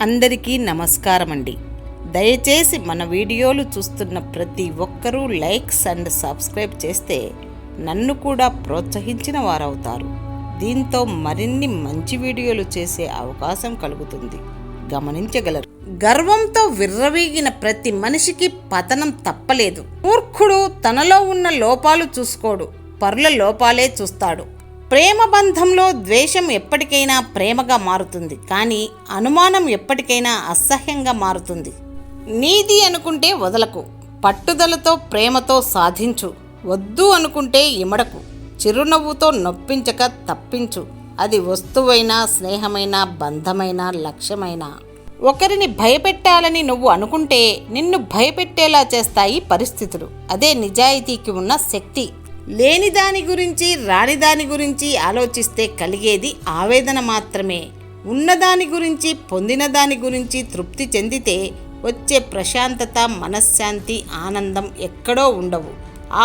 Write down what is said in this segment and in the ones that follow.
అందరికీ నమస్కారం అండి. దయచేసి మన వీడియోలు చూస్తున్న ప్రతి ఒక్కరూ లైక్స్ అండ్ సబ్స్క్రైబ్ చేస్తే నన్ను కూడా ప్రోత్సహించిన వారవుతారు. దీంతో మరిన్ని మంచి వీడియోలు చేసే అవకాశం కలుగుతుంది, గమనించగలరు. గర్వంతో విర్రవీగిన ప్రతి మనిషికి పతనం తప్పలేదు. మూర్ఖుడు తనలో ఉన్న లోపాలు చూసుకోడు, పరుల లోపాలే చూస్తాడు. ప్రేమ బంధంలో ద్వేషం ఎప్పటికైనా ప్రేమగా మారుతుంది, కానీ అనుమానం ఎప్పటికైనా అసహ్యంగా మారుతుంది. నీది అనుకుంటే వదలకు, పట్టుదలతో ప్రేమతో సాధించు. వద్దు అనుకుంటే ఇమడకు, చిరునవ్వుతో నొప్పించక తప్పించు. అది వస్తువైనా, స్నేహమైనా, బంధమైనా, లక్ష్యమైనా. ఒకరిని భయపెట్టాలని నువ్వు అనుకుంటే నిన్ను భయపెట్టేలా చేస్తాయి పరిస్థితులు. అదే నిజాయితీకి ఉన్న శక్తి. లేని దాని గురించి, రాని దాని గురించి ఆలోచిస్తే కలిగేది ఆవేదన మాత్రమే. ఉన్నదాని గురించి, పొందిన దాని గురించి తృప్తి చెందితే వచ్చే ప్రశాంతత, మనశ్శాంతి, ఆనందం ఎక్కడో ఉండవు,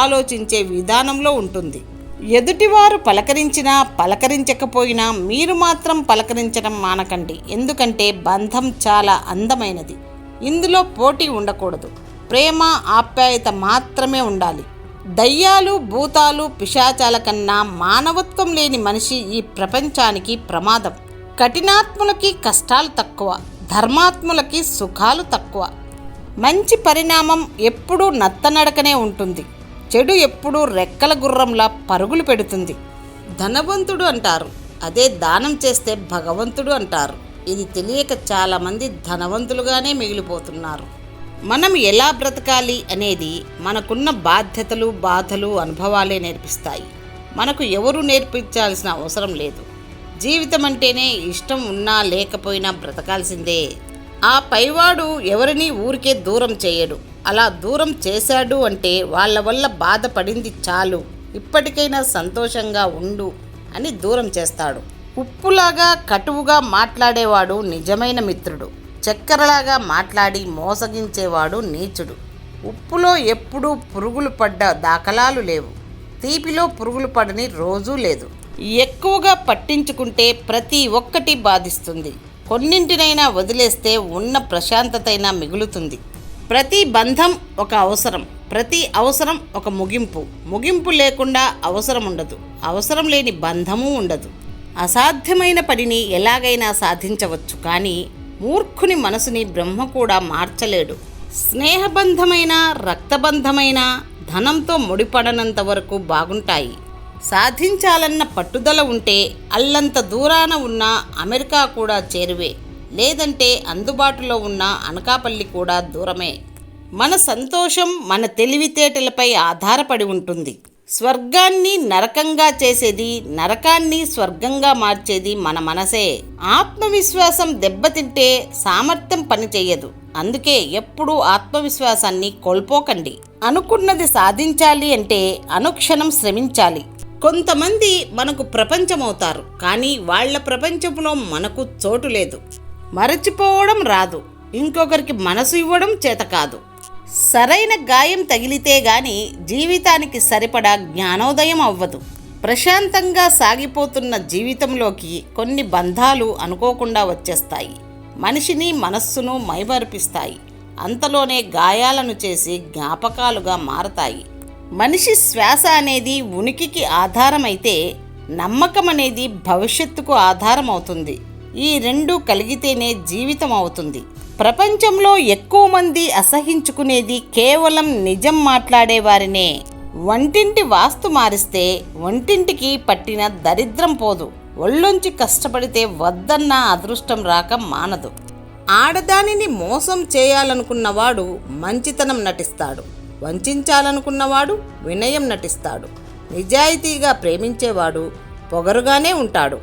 ఆలోచించే విధానంలో ఉంటుంది. ఎదుటివారు పలకరించినా పలకరించకపోయినా మీరు మాత్రం పలకరించడం మానకండి. ఎందుకంటే బంధం చాలా అందమైనది. ఇందులో పోటీ ఉండకూడదు. ప్రేమ, ఆప్యాయత మాత్రమే ఉండాలి. దయ్యాలు, భూతాలు, పిశాచాల కన్నా మానవత్వం లేని మనిషి ఈ ప్రపంచానికి ప్రమాదం. కఠినాత్ములకి కష్టాలు తక్కువ, ధర్మాత్ములకి సుఖాలు తక్కువ. మంచి పరిణామం ఎప్పుడూ నత్తనడకనే ఉంటుంది, చెడు ఎప్పుడూ రెక్కల గుర్రంలా పరుగులు పెడుతుంది. ధనవంతుడు అంటారు, అదే దానం చేస్తే భగవంతుడు అంటారు. ఇది తెలియక చాలామంది ధనవంతులుగానే మిగిలిపోతున్నారు. మనం ఎలా బ్రతకాలి అనేది మనకున్న బాధ్యతలు, బాధలు, అనుభవాలే నేర్పిస్తాయి. మనకు ఎవరు నేర్పించాల్సిన అవసరం లేదు. జీవితం అంటేనే ఇష్టం ఉన్నా లేకపోయినా బ్రతకాల్సిందే. ఆ పైవాడు ఎవరిని ఊరికే దూరం చేయడు. అలా దూరం చేశాడు అంటే వాళ్ళ వల్ల బాధపడింది చాలు, ఇప్పటికైనా సంతోషంగా ఉండు అని దూరం చేస్తాడు. ఉప్పులాగా కటువుగా మాట్లాడేవాడు నిజమైన మిత్రుడు. చక్కెరలాగా మాట్లాడి మోసగించేవాడు నీచుడు. ఉప్పులో ఎప్పుడూ పురుగులు పడ్డ దాఖలాలు లేవు, తీపిలో పురుగులు పడని రోజూ లేదు. ఎక్కువగా పట్టించుకుంటే ప్రతి ఒక్కటి బాధిస్తుంది. కొన్నింటినైనా వదిలేస్తే ఉన్న ప్రశాంతతైనా మిగులుతుంది. ప్రతి బంధం ఒక అవసరం, ప్రతి అవసరం ఒక ముగింపు. ముగింపు లేకుండా అవసరం ఉండదు, అవసరం లేని బంధము ఉండదు. అసాధ్యమైన పనిని ఎలాగైనా సాధించవచ్చు, కానీ మూర్ఖుని మనసుని బ్రహ్మ కూడా మార్చలేడు. స్నేహబంధమైన, రక్తబంధమైన ధనంతో ముడిపడనంత వరకు బాగుంటాయి. సాధించాలన్న పట్టుదల ఉంటే అల్లంత దూరాన ఉన్న అమెరికా కూడా చేరువే, లేదంటే అందుబాటులో ఉన్న అనకాపల్లి కూడా దూరమే. మన సంతోషం మన తెలివితేటలపై ఆధారపడి ఉంటుంది. స్వర్గాన్ని నరకంగా చేసేది, నరకాన్ని స్వర్గంగా మార్చేది మన మనసే. ఆత్మవిశ్వాసం దెబ్బతింటే సామర్థ్యం పనిచేయదు. అందుకే ఎప్పుడూ ఆత్మవిశ్వాసాన్ని కోల్పోకండి. అనుకున్నది సాధించాలి అంటే అనుక్షణం శ్రమించాలి. కొంతమంది మనకు ప్రపంచమవుతారు, కానీ వాళ్ళ ప్రపంచంలో మనకు చోటు లేదు. మరచిపోవడం రాదు, ఇంకొకరికి మనసు ఇవ్వడం చేత కాదు. సరైన గాయం తగిలితే గాని జీవితానికి సరిపడా జ్ఞానోదయం అవ్వదు. ప్రశాంతంగా సాగిపోతున్న జీవితంలోకి కొన్ని బంధాలు అనుకోకుండా వచ్చేస్తాయి. మనిషిని, మనస్సును మైమరిపిస్తాయి. అంతలోనే గాయాలను చేసి జ్ఞాపకాలుగా మారతాయి. మనిషి శ్వాస అనేది ఉనికికి ఆధారమైతే నమ్మకం అనేది భవిష్యత్తుకు ఆధారం అవుతుంది. ఈ రెండూ కలిగితేనే జీవితం అవుతుంది. ప్రపంచంలో ఎక్కువ మంది అసహించుకునేది కేవలం నిజం మాట్లాడేవారినే. వంటింటి వాస్తు మారిస్తే వంటింటికి పట్టిన దరిద్రం పోదు. ఒళ్ళొంచి కష్టపడితే వద్దన్న అదృష్టం రాక మానదు. ఆడదానిని మోసం చేయాలనుకున్నవాడు మంచితనం నటిస్తాడు, వంచాలనుకున్నవాడు వినయం నటిస్తాడు. నిజాయితీగా ప్రేమించేవాడు పొగరుగానే ఉంటాడు.